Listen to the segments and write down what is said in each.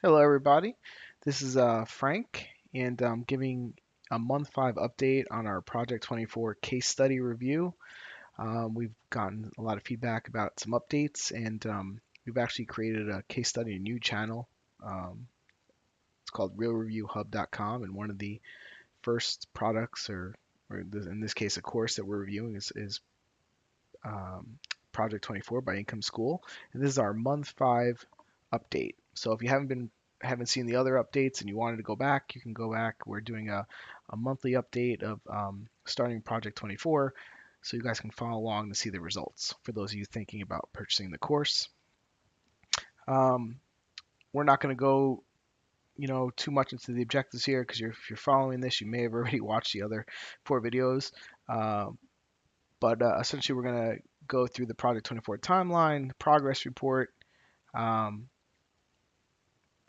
Hello, everybody. This is Frank, and I'm giving a month five update on our Project 24 case study review. We've gotten a lot of feedback about some updates, and we've actually created a case study, a new channel. Um, it's called realreviewhub.com, and one of the first products, or in this case, a course that we're reviewing is um, Project 24 by Income School, and this is our month five update. So if you haven't seen the other updates and you wanted to go back, you can go back. We're doing a monthly update of starting Project 24, so you guys can follow along to see the results. For those of you thinking about purchasing the course, um, we're not going to go too much into the objectives here because if you're following this, you may have already watched the other four videos. Uh, but essentially, we're going to go through the Project 24 timeline, progress report, um,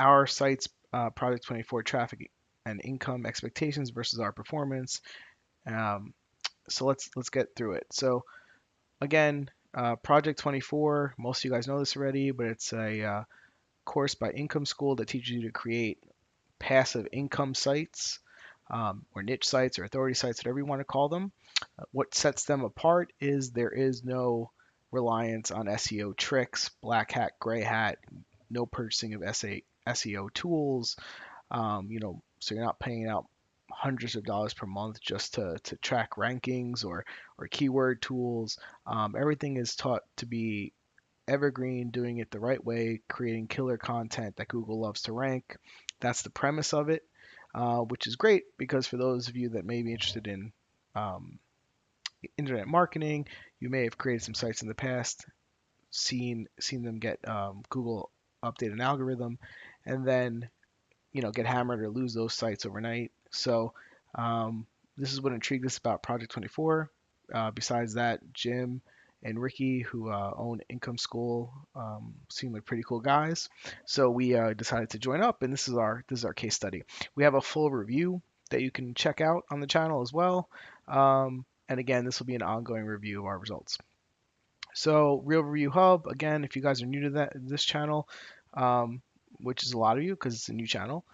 our site's Project 24 traffic and income expectations versus our performance. Um, so let's get through it. So again, Project 24, most of you guys know this already, but it's a course by Income School that teaches you to create passive income sites, or niche sites or authority sites, whatever you want to call them. What sets them apart is there is no reliance on SEO tricks, black hat, gray hat, no purchasing of SEO tools. So you're not paying out hundreds of dollars per month just to track rankings or keyword tools. Everything is taught to be evergreen, doing it the right way, creating killer content that Google loves to rank. That's the premise of it, which is great because for those of you that may be interested in um, internet marketing, you may have created some sites in the past, seen them get Google update an algorithm, and then get hammered or lose those sites overnight. So this is what intrigued us about Project 24. Besides that, Jim and Ricky, who own Income School, seem like pretty cool guys. So we decided to join up, and this is our case study. We have a full review that you can check out on the channel as well. And again, this will be an ongoing review of our results. So Real Review Hub, again, if you guys are new to this channel, um, which is a lot of you because it's a new channel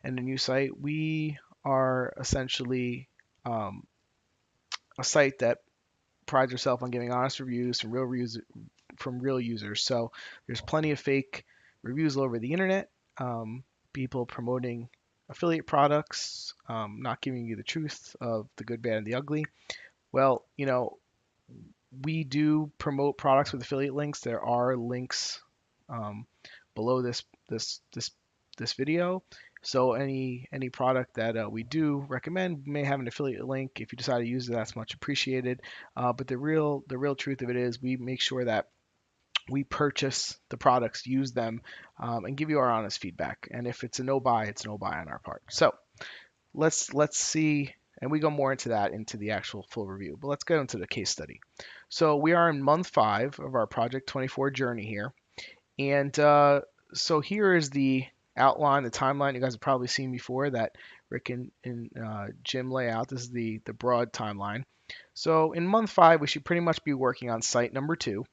and a new site, we are essentially um, a site that prides itself on giving honest reviews from real users. So there's plenty of fake reviews all over the internet, people promoting affiliate products, not giving you the truth of the good, bad, and the ugly. Well, we do promote products with affiliate links. There are links um, below this video. So any product that we do recommend may have an affiliate link. If you decide to use it, that's much appreciated. But the real truth of it is we make sure that we purchase the products, use them, and give you our honest feedback. And if it's a no buy, it's no buy on our part. So let's see, and we go more into that into the actual full review. But let's get into the case study. So we are in month five of our Project 24 journey here, and so here is the outline, the timeline. You guys have probably seen before that Rick and Jim lay out. This is the broad timeline. So in month five, we should pretty much be working on site number two.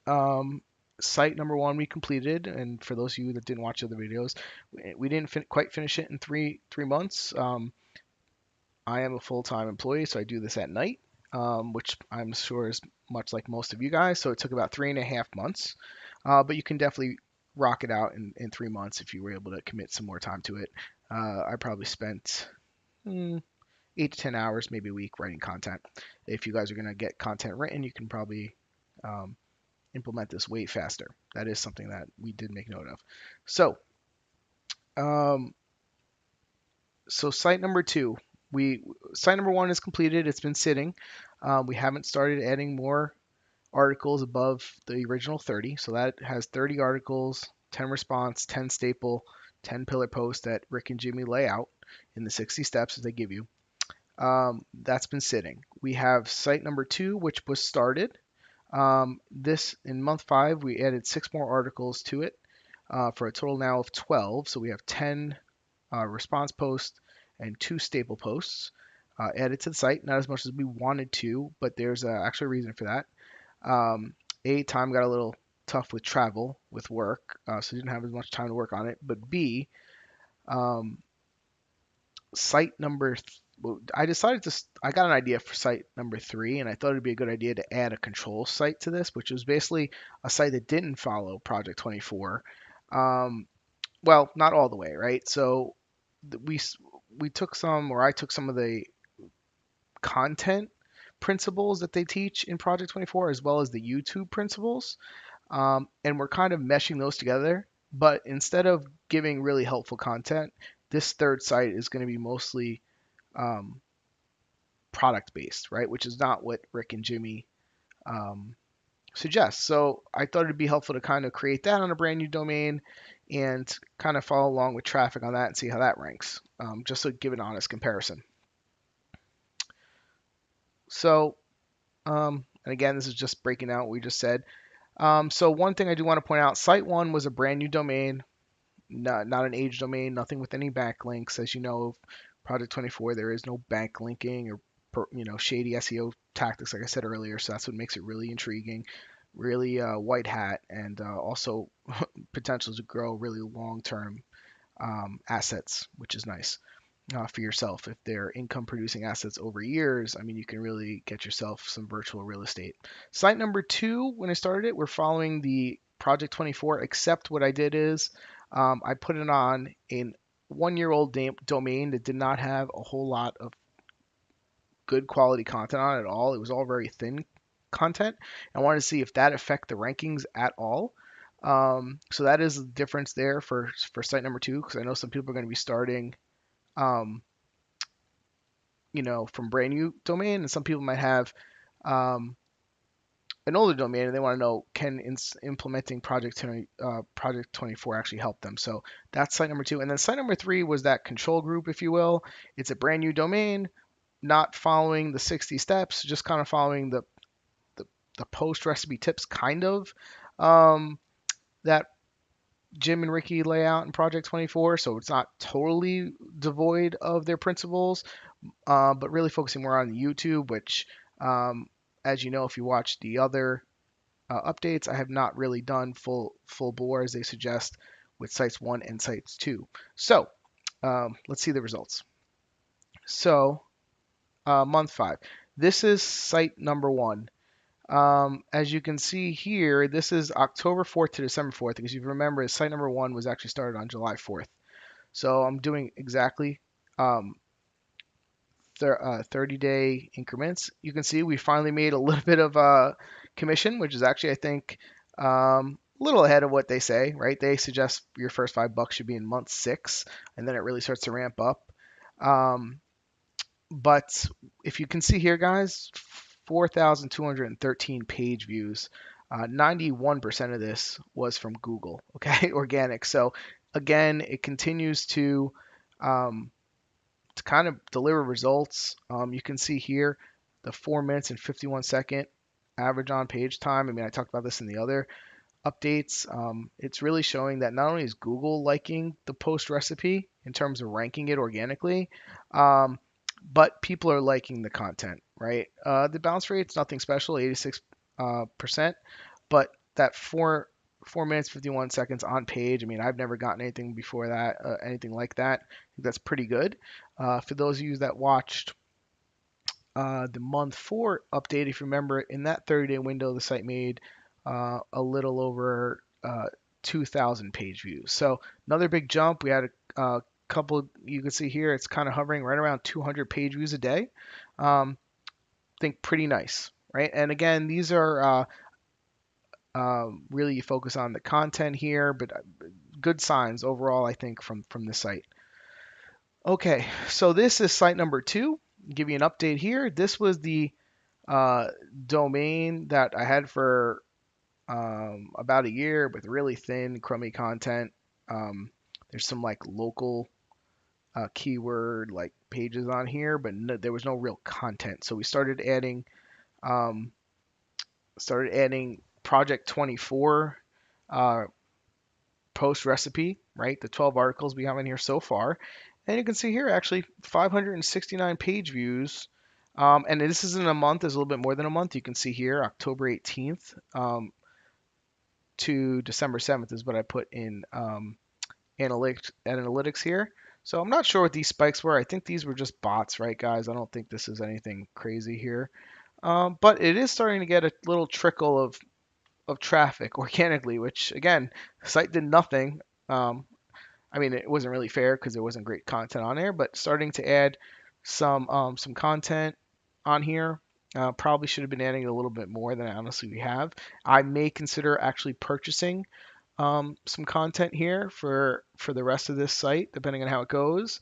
Um, Site number one we completed, and for those of you that didn't watch other videos, we didn't quite finish it in three months. I am a full-time employee, so I do this at night, which I'm sure is much like most of you guys. So it took about 3.5 months, but you can definitely rock it out in 3 months if you were able to commit some more time to it. I probably spent 8 to 10 hours, maybe a week, writing content. If you guys are going to get content written, you can probably um, implement this way faster. That is something that we did make note of. So, um, so site number two, we site number one is completed. It's been sitting. We haven't started adding more articles above the original 30. So that has 30 articles, 10 response, 10 staple, 10 pillar posts that Rick and Jimmy lay out in the 60 steps that they give you. That's been sitting. We have site number two, which was started. This in month five, we added 6 more articles to it for a total now of 12. So we have 10 response posts and 2 staple posts added to the site. Not as much as we wanted to, but there's actually a reason for that. Time got a little tough with travel, with work, so didn't have as much time to work on it. But B, um, site number, well, I decided to, I got an idea for site number 3, and I thought it'd be a good idea to add a control site to this, which was basically a site that didn't follow Project 24. Um, well, not all the way, right? So we took some, or I took some of the content principles that they teach in Project 24, as well as the YouTube principles, and we're kind of meshing those together. But instead of giving really helpful content, this third site is going to be mostly um, product based, right? Which is not what Rick and Jimmy um, suggest. So I thought it'd be helpful to kind of create that on a brand new domain and kind of follow along with traffic on that and see how that ranks, just to give an honest comparison. So, and again, this is just breaking out what we just said. So one thing I do want to point out, Site 1 was a brand new domain, not an age domain, nothing with any backlinks. As you know, Project 24, there is no backlinking or shady SEO tactics, like I said earlier. So that's what makes it really intriguing, really white hat, and also potential to grow really long-term assets, which is nice for yourself. If they're income producing assets over years, I mean, you can really get yourself some virtual real estate. Site number 2, when I started it, we're following the Project 24, except what I did is I put it on a 1-year old domain that did not have a whole lot of good quality content on it at all. It was all very thin content. I wanted to see if that affect the rankings at all. So that is the difference there for site number 2, because I know some people are going to be starting um, from brand new domain, and some people might have um, an older domain and they want to know, can implementing Project 24 actually help them? So that's site number 2. And then site number 3 was that control group, if you will. It's a brand new domain, not following the 60 steps, just kind of following the, the post recipe tips, kind of, that Jim and Ricky lay out in Project 24. So it's not totally devoid of their principles, but really focusing more on YouTube, which, as you know, if you watch the other updates, I have not really done full bore as they suggest with sites 1 and sites 2. So let's see the results. So month 5. This is site number 1. As you can see here, this is October 4th to December 4th, because you remember site number 1 was actually started on July 4th. So I'm doing exactly um, 30-day increments. You can see we finally made a little bit of commission, which is actually, I think, a little ahead of what they say, right? They suggest your first $5 should be in month 6, and then it really starts to ramp up. But if you can see here, guys, 4,213 page views. 91% of this was from Google, okay, organic. So again, it continues to kind of deliver results. You can see here the 4 minutes and 51-second average on page time. I mean, I talked about this in the other updates. It's really showing that not only is Google liking the post recipe in terms of ranking it organically, but people are liking the content, right? The bounce rate's nothing special, 86%, but that 4 minutes 51 seconds on page. I mean, I've never gotten anything before that, anything like that. I think that's pretty good. For those of you that watched the month 4 update, if you remember, in that 30-day window, the site made a little over 2,000 page views. So another big jump. We had a couple. You can see here, it's kind of hovering right around 200 page views a day. I think pretty nice, right? And again, these are really you focus on the content here, but good signs overall, I think, from the site. Okay, so this is site number 2. I'll give you an update here. This was the domain that I had for about a year with really thin, crummy content. There's some like local keyword like pages on here, but there was no real content. So we um, started adding Project 24 post recipe, right? The 12 articles we have in here so far. And you can see here actually 569 page views. And this isn't a month, it's a little bit more than a month. You can see here October 18th. to December 7th is what I put in analytics here. So I'm not sure what these spikes were. I think these were just bots, right, guys? I don't think this is anything crazy here. But it is starting to get a little trickle of traffic organically, which again, the site did nothing. Um, I mean, it wasn't really fair because there wasn't great content on there, but starting to add some content on here. Probably should have been adding a little bit more than I honestly we have. I may consider actually purchasing some content here for the rest of this site, depending on how it goes,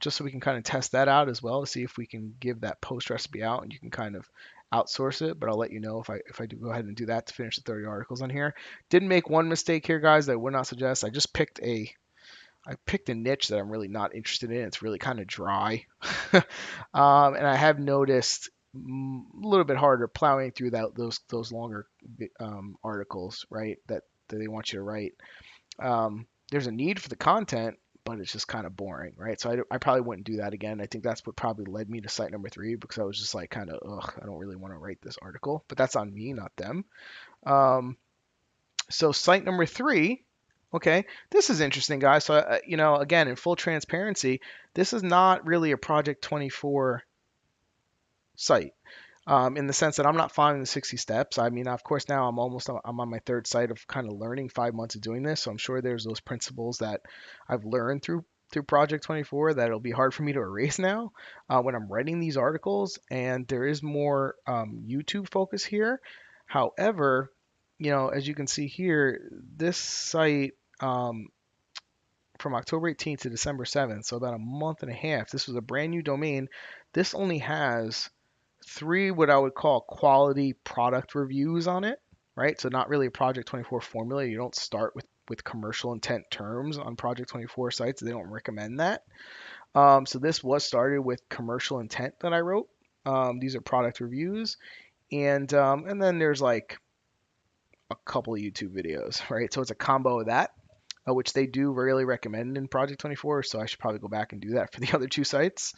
just so we can kind of test that out as well to see if we can give that post recipe out and you can kind of outsource it. But I'll let you know if I do go ahead and do that to finish the 30 articles on here. Didn't make one mistake here, guys, that I would not suggest. I picked a niche that I'm really not interested in. It's really kind of dry, and I have noticed a little bit harder plowing through those longer articles, right? That they want you to write. There's a need for the content, but it's just kind of boring, right? So I probably wouldn't do that again. I think that's what probably led me to site number 3 because I was just like kind of, ugh, I don't really want to write this article, but that's on me, not them. Um, so site number 3, okay, this is interesting, guys. So, again, in full transparency, this is not really a Project 24 site in the sense that I'm not following the 60 steps. I mean, of course, now I'm on my third site of kind of learning 5 months of doing this. So I'm sure there's those principles that I've learned through Project 24 that it'll be hard for me to erase now when I'm writing these articles. And there is more YouTube focus here. However, as you can see here, this site from October 18th to December 7th, so about a month and a half. This was a brand new domain. This only has 3 what I would call quality product reviews on it, right? So not really a Project 24 formula. You don't start with commercial intent terms on Project 24 sites. They don't recommend that. So this was started with commercial intent that I wrote. These are product reviews, and then there's like a couple of YouTube videos, right? So it's a combo of that, which they do really recommend in Project 24. So I should probably go back and do that for the other 2 sites,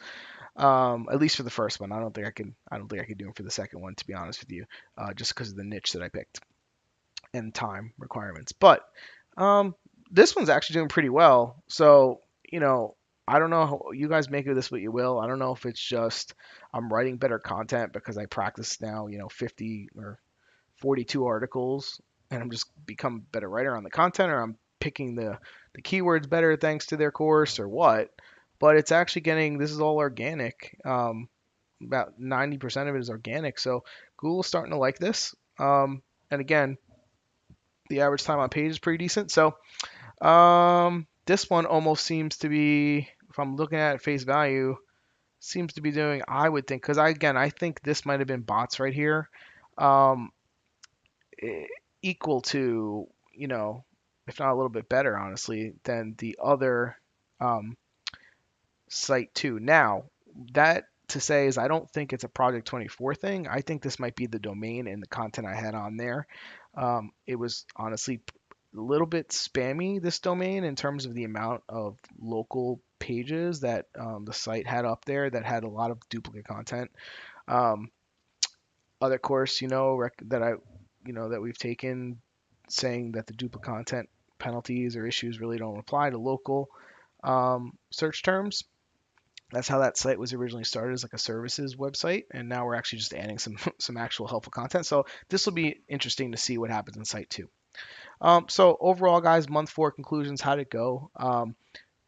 at least for the first one. I don't think I can. I don't think I could do them for the second one, to be honest with you, just because of the niche that I picked and time requirements. But this one's actually doing pretty well. So I don't know how you guys make of this what you will. I don't know if it's just I'm writing better content because I practice now, 50 or 42 articles, and I'm just become a better writer on the content, or I'm picking the keywords better thanks to their course, or what. But it's actually this is all organic. About 90% of it is organic. So Google's starting to like this. And again, the average time on page is pretty decent. So this one almost seems to be, if I'm looking at it face value, seems to be doing, I would think, because I think this might have been bots right here. Um, Equal to, if not a little bit better, honestly, than the other um, site too. Now, that to say is I don't think it's a Project 24 thing. I think this might be the domain and the content I had on there. It was honestly a little bit spammy, this domain, in terms of the amount of local pages that the site had up there that had a lot of duplicate content. Um, Other course, that we've taken, saying that the duplicate content penalties or issues really don't apply to local search terms. That's how that site was originally started, as like a services website, and now we're actually just adding some some actual helpful content. So this will be interesting to see what happens in site 2. So overall, guys, month 4 conclusions. How'd it go?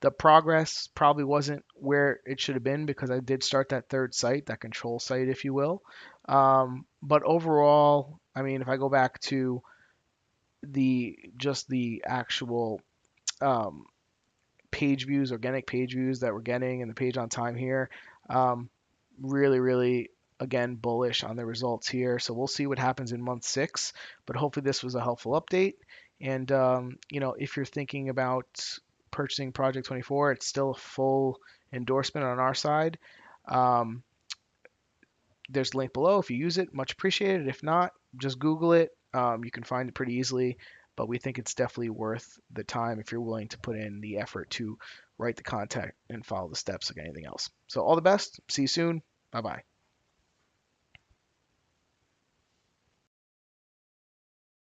The progress probably wasn't where it should have been because I did start that third site, that control site, if you will. But overall, I mean, if I go back to the actual um, page views, organic page views that we're getting, and the page on time here, um, really, really, again, bullish on the results here. So we'll see what happens in month 6. But hopefully this was a helpful update. And if you're thinking about purchasing Project 24, it's still a full endorsement on our side. Um, there's a link below. If you use it, much appreciated. If not, just Google it. You can find it pretty easily, but we think it's definitely worth the time if you're willing to put in the effort to write the content and follow the steps like anything else. So all the best. See you soon. Bye bye.